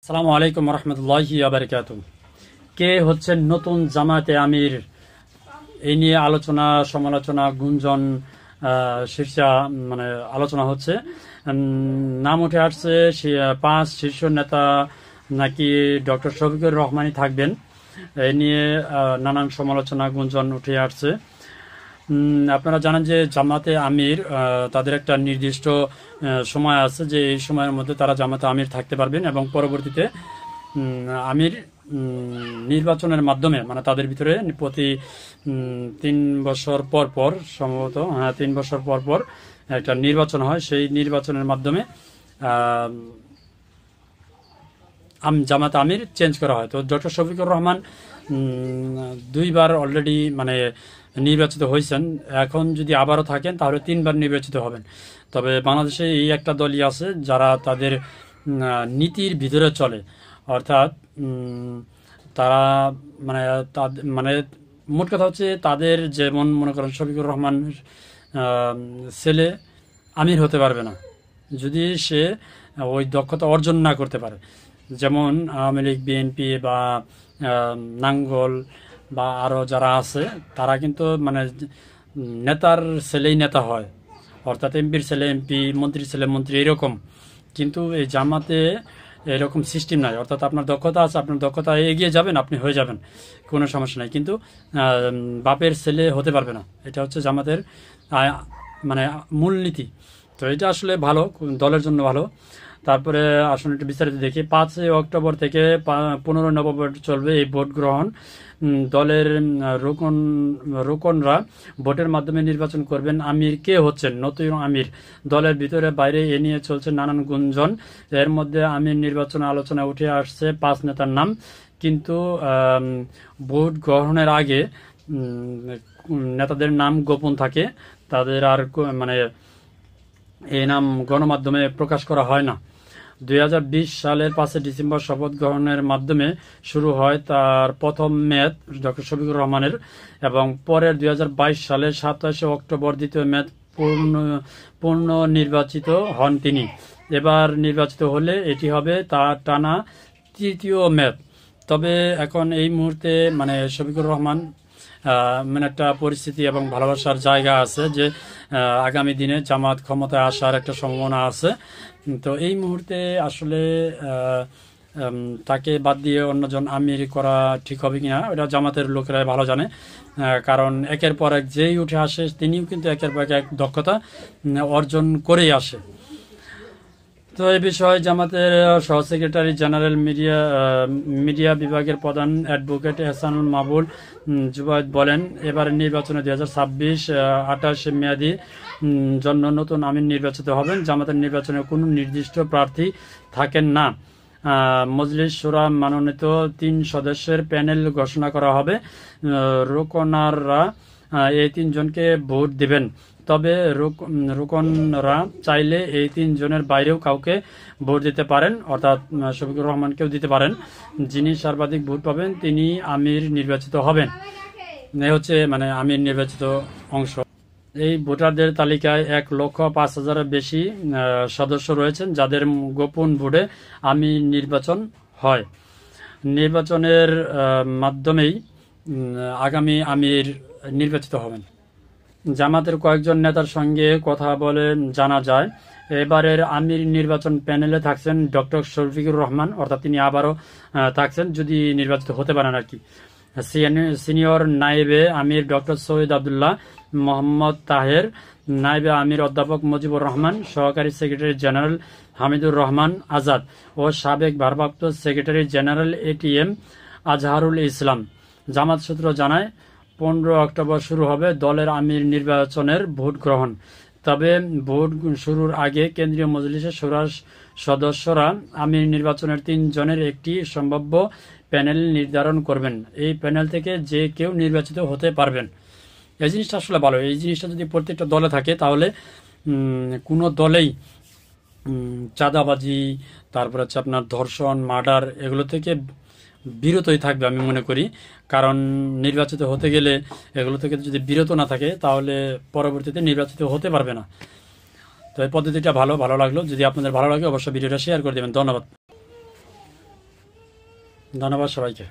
আসসালামু আলাইকুম রহমতুল্লাহি ওয়া বারাকাতুহু। কে হচ্ছেন নতুন জামায়াতে আমির, এই নিয়ে আলোচনা সমালোচনা গুঞ্জন শীর্ষা আলোচনা হচ্ছে। নাম উঠে আসছে 5 শীর্ষ নেতা নাকি ডক্টর শফিকুর রহমানই থাকবেন। এই নিয়ে নানান সমালোচনা গুঞ্জন উঠে আসছে। আপনারা জানেন যে জামাতে আমির তাদের একটা নির্দিষ্ট সময় আছে, যে এই সময়ের মধ্যে তারা জামাতে আমির থাকতে পারবেন এবং পরবর্তীতে আমির নির্বাচনের মাধ্যমে তাদের ভিতরে প্রতি 3 বছর পর পর সম্ভবত 3 বছর পর পর একটা নির্বাচন হয়। সেই নির্বাচনের মাধ্যমে জামাত আমির চেঞ্জ করা হয়। তো ডক্টর শফিকুর রহমান 2 বার অলরেডি নির্বাচিত হয়েছেন। এখন যদি আবারও থাকেন তাহলে 3 বার নির্বাচিত হবেন। তবে বাংলাদেশে এই একটা দলই আছে যারা তাদের নীতির ভিতরে চলে, অর্থাৎ তারা মোট কথা হচ্ছে তাদের যেমন মনে করেন শফিকুর রহমান ছেলে আমির হতে পারবে না যদি সে ওই দক্ষতা অর্জন না করতে পারে। যেমন আওয়ামী লীগ, বিএনপি বা নাঙ্গল বা আরও যারা আছে তারা কিন্তু নেতার ছেলেই নেতা হয়, অর্থাৎ এমপির ছেলে এমপি, মন্ত্রীর ছেলে মন্ত্রী, এরকম। কিন্তু এই জামাতে এরকম সিস্টেম নাই, অর্থাৎ আপনার দক্ষতা আছে, আপনার দক্ষতা এগিয়ে যাবেন, আপনি হয়ে যাবেন, কোনো সমস্যা নাই। কিন্তু বাপের ছেলে হতে পারবে না, এটা হচ্ছে জামাতের মূলনীতি। তো এটা আসলে ভালো, দলের জন্য ভালো। তারপরে আসলে একটু বিস্তারিত দেখি। 5 অক্টোবর থেকে 15 নভেম্বর চলবে এই ভোট গ্রহণ। দলের রোকনরা ভোটের মাধ্যমে নির্বাচন করবেন আমির কে হচ্ছেন নতুন আমির। দলের ভিতরে বাইরে এ নিয়ে চলছে নানান গুঞ্জন। এর মধ্যে আমির নির্বাচন আলোচনায় উঠে আসছে 5 নেতার নাম। কিন্তু ভোট গ্রহণের আগে নেতাদের নাম গোপন থাকে, তাদের আর এই নাম গণমাধ্যমে প্রকাশ করা হয় না। 2020 সালের 5 ডিসেম্বর শপথ গ্রহণের মাধ্যমে শুরু হয় তার প্রথম মেয়াদ ডক্টর শফিকুর রহমানের, এবং পরের 2022 সালের 27 অক্টোবর দ্বিতীয় মেয়াদ পূর্ণ নির্বাচিত হন তিনি। এবার নির্বাচিত হলে এটি হবে তার টানা 3য় মেয়াদ। তবে এখন এই মুহূর্তে শফিকুর রহমান একটা পরিস্থিতি এবং ভালোবাসার জায়গা আছে যে আগামী দিনে জামাত ক্ষমতায় আসার একটা সম্ভাবনা আছে। তো এই মুহূর্তে আসলে তাকে বাদ দিয়ে অন্যজন আমির করা ঠিক হবে কিনা এটা জামাতের লোকেরা ভালো জানে। কারণ একের পর এক যেই উঠে আসে তিনিও কিন্তু একের পর এক দক্ষতা অর্জন করেই আসে। তো এই বিষয়ে জামাতের সহ সেক্রেটারি জেনারেল মিডিয়া বিভাগের প্রধান অ্যাডভোকেট এহসানুল মাহবুব জুবায়েদ বলেন, এবারের নির্বাচনে 2026-28 মেয়াদী জন্য নতুন আমির নির্বাচিত হবেন। জামাতের নির্বাচনে কোনো নির্দিষ্ট প্রার্থী থাকেন না। মজলিস শুরা মনোনীত 3 সদস্যের প্যানেল ঘোষণা করা হবে। রোকনাররা এই 3 জনকে ভোট দিবেন। তবে রোকনরা চাইলে এই 3 জনের বাইরেও কাউকে ভোট দিতে পারেন, অর্থাৎ শফিকুর রহমানকেও দিতে পারেন। যিনি সর্বাধিক ভোট পাবেন তিনি আমির নির্বাচিত হবেন। এই হচ্ছে আমির নির্বাচিত অংশ। এই ভোটারদের তালিকায় 1,05,000-এর বেশি সদস্য রয়েছেন যাদের গোপন ভোটে আমির নির্বাচন হয়। নির্বাচনের মাধ্যমেই আগামী আমির নির্বাচিত হবেন। জামাতের কয়েকজন নেতার সঙ্গে কথা বলে জানা যায়, এবারের আমির নির্বাচন প্যানেলে থাকছেন ডক্টর শফিকুর রহমান, অর্থাৎ তিনি আবারও থাকছেন যদি নির্বাচিত হতে পারেন আর কি। সিনিয়র নায়েবে আমির ডক্টর সৈয়দ আবদুল্লাহ মোহাম্মদ তাহের, নায়েবে আমির অধ্যাপক মুজিবুর রহমান, সহকারী সেক্রেটারি জেনারেল হামিদুর রহমান আজাদ ও সাবেক ভারপ্রাপ্ত secretary general ATM Azharul Islam. জামাত সূত্র জানায় 15 অক্টোবর শুরু হবে দলের আমির নির্বাচনের ভোট গ্রহণ। তবে ভোট শুরুর আগে কেন্দ্রীয় মজলিসের শুরার সদস্যরা আমির নির্বাচনের 3 জনের একটি সম্ভাব্য প্যানেল নির্ধারণ করবেন। এই প্যানেল থেকে যে কেউ নির্বাচিত হতে পারবেন। এই জিনিসটা আসলে ভালো। এই জিনিসটা যদি প্রত্যেকটা দলে থাকে তাহলে কোনো দলেই চাঁদাবাজি, তারপর হচ্ছে আপনার ধর্ষণ, মার্ডার এগুলো থেকে বিরতই থাকবে আমি মনে করি। কারণ নির্বাচিত হতে গেলে এগুলো থেকে যদি বিরত না থাকে তাহলে পরবর্তীতে নির্বাচিত হতে পারবে না। তো এই পদ্ধতিটা ভালো লাগলো। যদি আপনাদের ভালো লাগে অবশ্যই ভিডিওটা শেয়ার করে দেবেন। ধন্যবাদ। ধন্যবাদ সবাইকে।